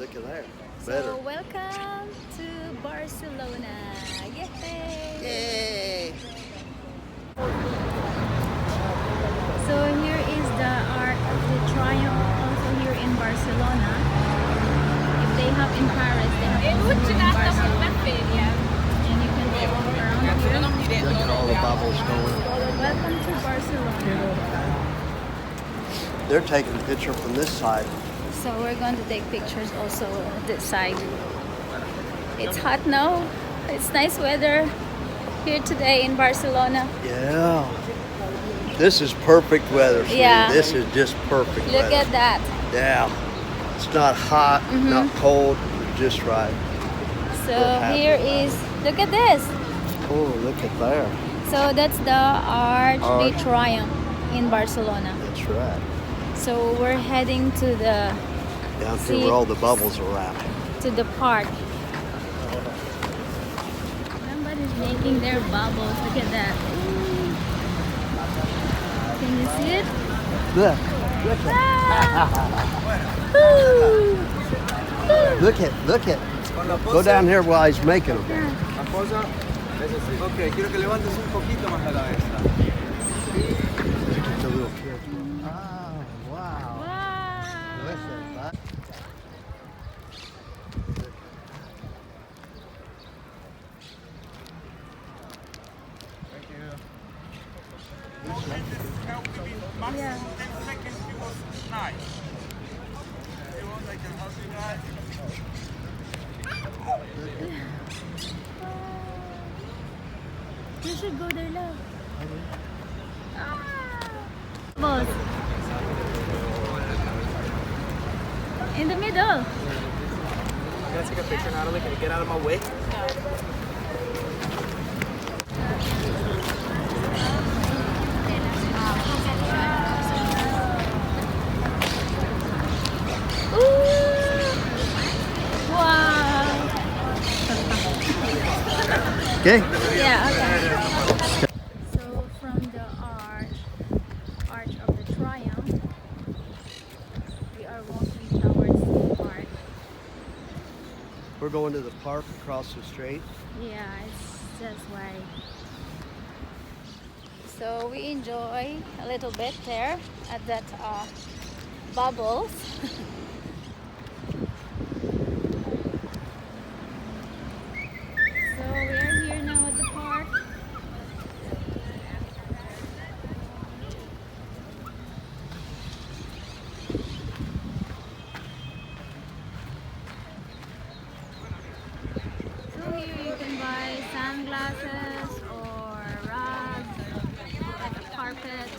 Look at that. So Better. welcome to Barcelona. Yay! Yay! So here is the Arc of the Triumph also here in Barcelona. If they have in Paris, they have also here in Barcelona. And you can walk around here. Look at all the bubbles going. Welcome to Barcelona. They're taking a picture from this side. So we're going to take pictures also on this side. It's hot now. It's nice weather here today in Barcelona. Yeah. This is perfect weather. Sweetie. Yeah. This is just perfect Look weather. at that. Yeah. It's not hot, not cold, it's just right. So happy here about is, look at this. Oh, look at there. So that's the Arc de Arc. Triumph in Barcelona. That's right. So we're heading to the Down See? here where all the bubbles are at. park. Somebody's making their bubbles. Look at that. Can you see it? Look. Look at Look at Go down here while he's making them. La posa. Ok, quiero que levantes un poquito más la cabeza. Look at the little kids. Oh, wow. Wow. Listen, that. Thank you. Yeah. You should go there, love. Boss. In the middle. Can I take a picture, Natalie? Can you get out of my way? Wow. Okay. Yeah, okay. So from the Arch of the Triumph, we are walking towards the park. We're going to the park across the street. Yeah, it's just way. So we enjoy a little bit there at that bubbles. So we are here now at the park. So here you can buy sunglasses or rugs, like a carpet,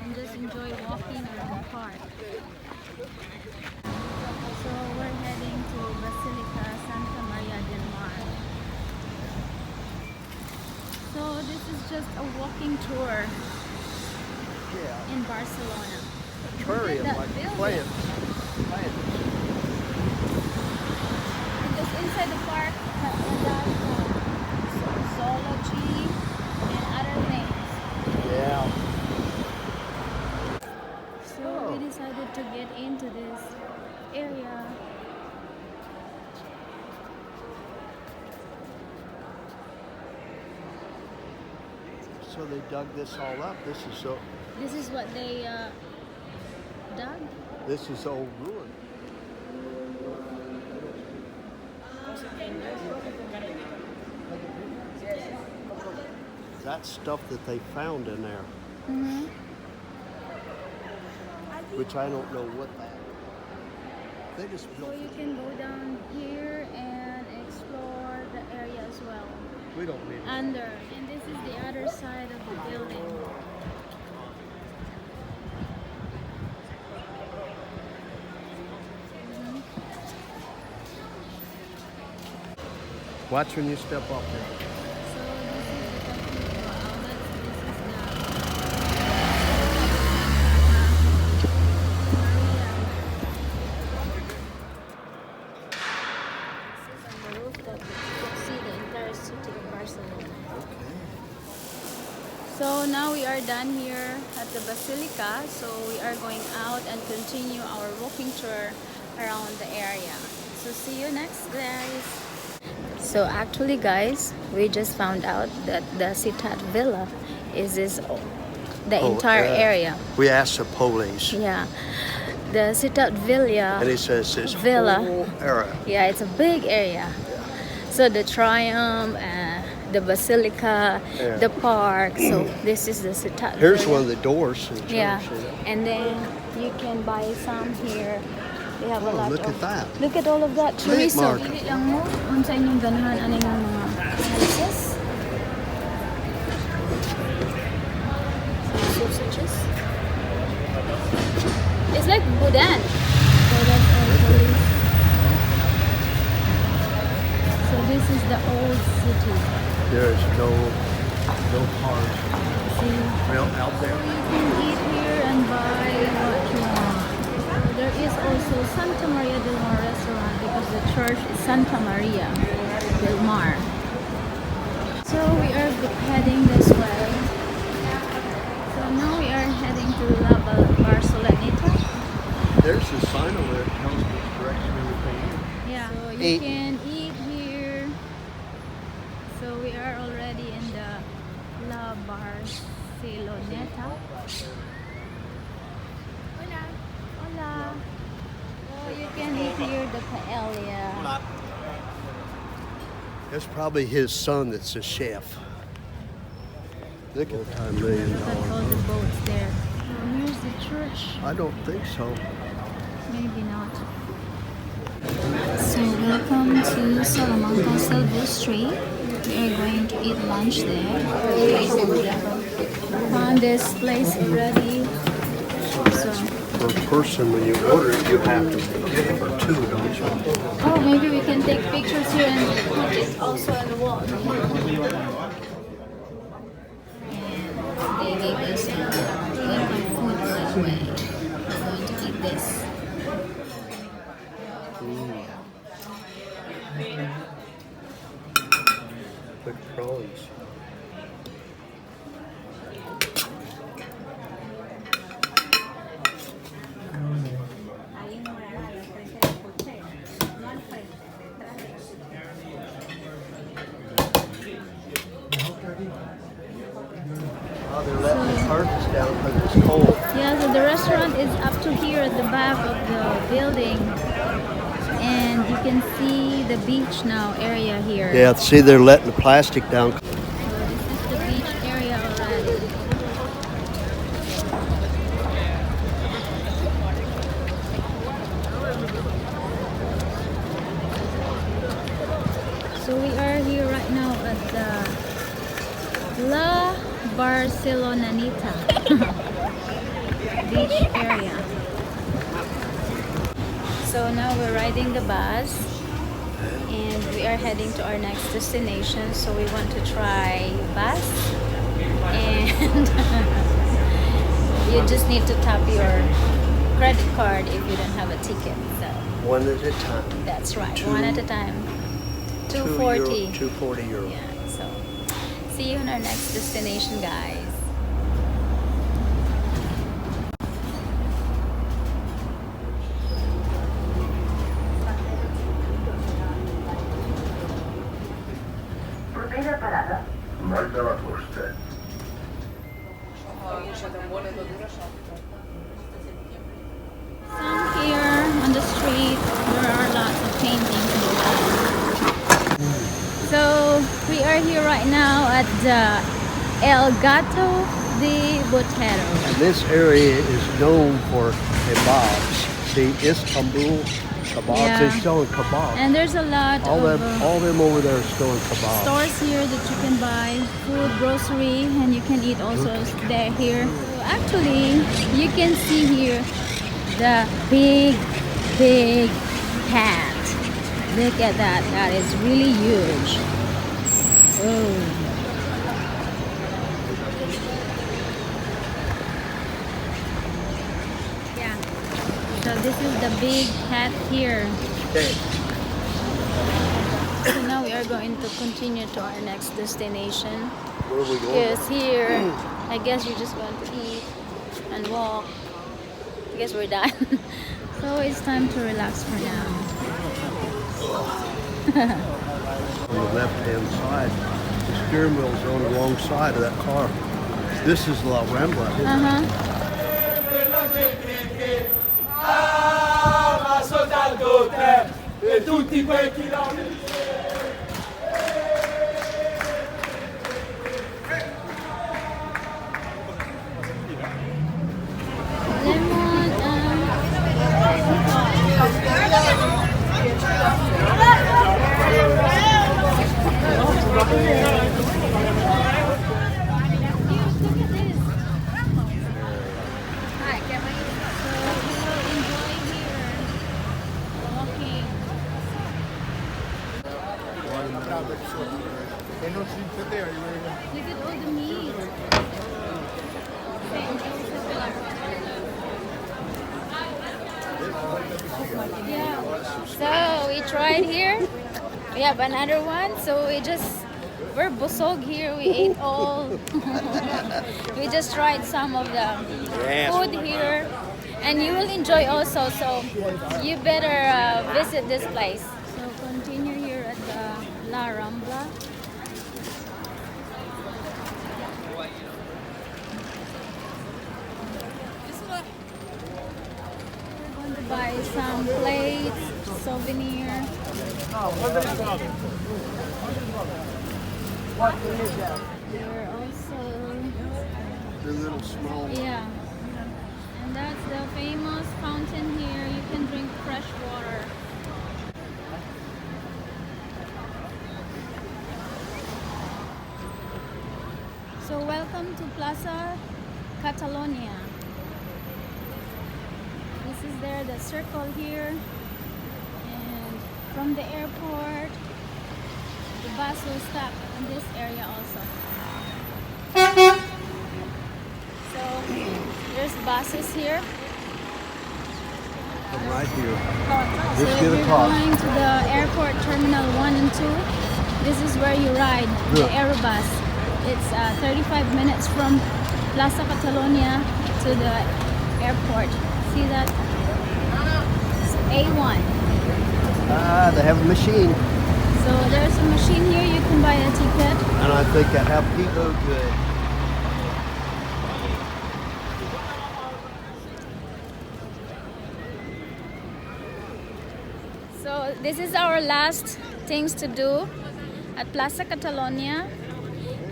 and just enjoy walking around the park. So we're heading to Basilica Santa Maria del Mar. So this is just a walking tour Yeah. in Barcelona. Aquarium, that like building. plants. Because inside the park has zoology and other things. Yeah. So we decided to get into this area. So they dug this all up. This is what they dug. This is old ruin. That's stuff that they found in there, which I don't know what that. They just So built you it. can go down here and explore the area as well. We don't need it. Under, and this is the other side of the building. Watch when you step up there. So this is the technical outlet. This is on the rooftop. You can see the entire city of Barcelona. So now we are done here at the Basilica. So we are going out and continue our walking tour around the area. So see you next, guys. So actually, guys, we just found out that the Ciutat Villa is the entire area. We asked the police, Yeah, the Ciutat Villa. and he says this Villa. whole area. Yeah, it's a big area. So the Triomf, the Basilica, Yeah. the park. So this is the Ciutat Here's Villa. one of the doors to the church. Yeah, you know. and then you can buy some here. They have a lot Look of. at that. Look at all of that Meat chorizo. market. Dili lang mo, unsa inyong ganahan ano yung mga sauces. Sausages. It's like boudin. So that's also this. So this is the old city. There's no cars See, real out there. you can eat here and buy what you want. There is also Santa Maria del Mar restaurant because the church is Santa Maria del Mar. So we are heading this way. So now we are heading to La Barceloneta. There's a sign over there that tells which direction everything is. Yeah. So you Eat. can eat here. So we are already in the La Barceloneta. Hola. Oh, you can eat here the paella. That's probably his son that's a chef. Look at that $1 million. Look at all the boats there. So here's the church. I don't think so. Maybe not. So welcome to Salamanca Silver Street. We are going to eat lunch there. Found this place already. So, Per person, when you order it, you have to get it for two, don't you? oh, maybe we can take pictures here and put it also on the wall. And they gave us local food, by the way. We're going to eat this. Quick prawns. Oh, they're letting the carpets down because it's cold. Yeah, so the restaurant is up to here at the back of the building. And you can see the beach now area here. Yeah, see, they're letting the plastic down. So this is the beach area already. So we are here right now at the La Barceloneta beach area. So now we're riding the bus and we are heading to our next destination. So we want to try bus and you just need to tap your credit card if you don't have a ticket. So One at a time. that's right, Two- one at a time. €2. 240. €240. Yeah, so see you in our next destination, guys. Primera parada, Malta la Costa. Some here on the street, there are lots of paintings. So we are here right now at the El Gato de Botero. And this area is known for kebabs. See, Istanbul kebabs, Yeah. they're selling kebabs. And there's a lot All of them over there are selling kebabs. stores here that you can buy food, grocery, and you can eat also there here. So actually, you can see here the big cat. Look at that. That is really huge. Oh. Yeah. So this is the big cat here. Okay. So now we are going to continue to our next destination. Where are we going? Because here, I guess you're just going to eat and walk. I guess we're done. So it's time to relax for now. On the left-hand side, the steering wheel is on the wrong side of that car. This is La Rambla. Look at all the meat. Yeah. So we tried here. We have another one. So we're busog here. We ate all. We just tried some of the food here. And you will enjoy also. So you better visit this place. So continue here at the La Rambla. Buy some plates, souvenir. They're also The little small. yeah, and that's the famous fountain here. You can drink fresh water. So welcome to Plaza Catalonia. This is there, the circle here, and from the airport the bus will stop in this area also. So there's buses here. I'm right here. So Let's if get you're across. going to the airport terminal 1 and 2, this is where you ride the Airbus. It's 35 minutes from Plaza Catalonia to the airport. See that? It's A1. Ah, they have a machine. So there's a machine here, you can buy a ticket. And I think I have people good. So this is our last things to do at Plaza Catalonia.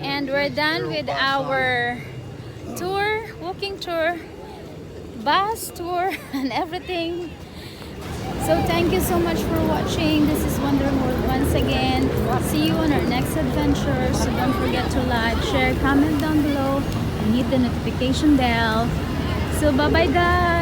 And we're done with our tour, walking tour, bus tour, and everything. So thank you so much for watching. This is Wonder World once again. See you on our next adventure. So don't forget to like, share, comment down below, and hit the notification bell. So bye bye guys.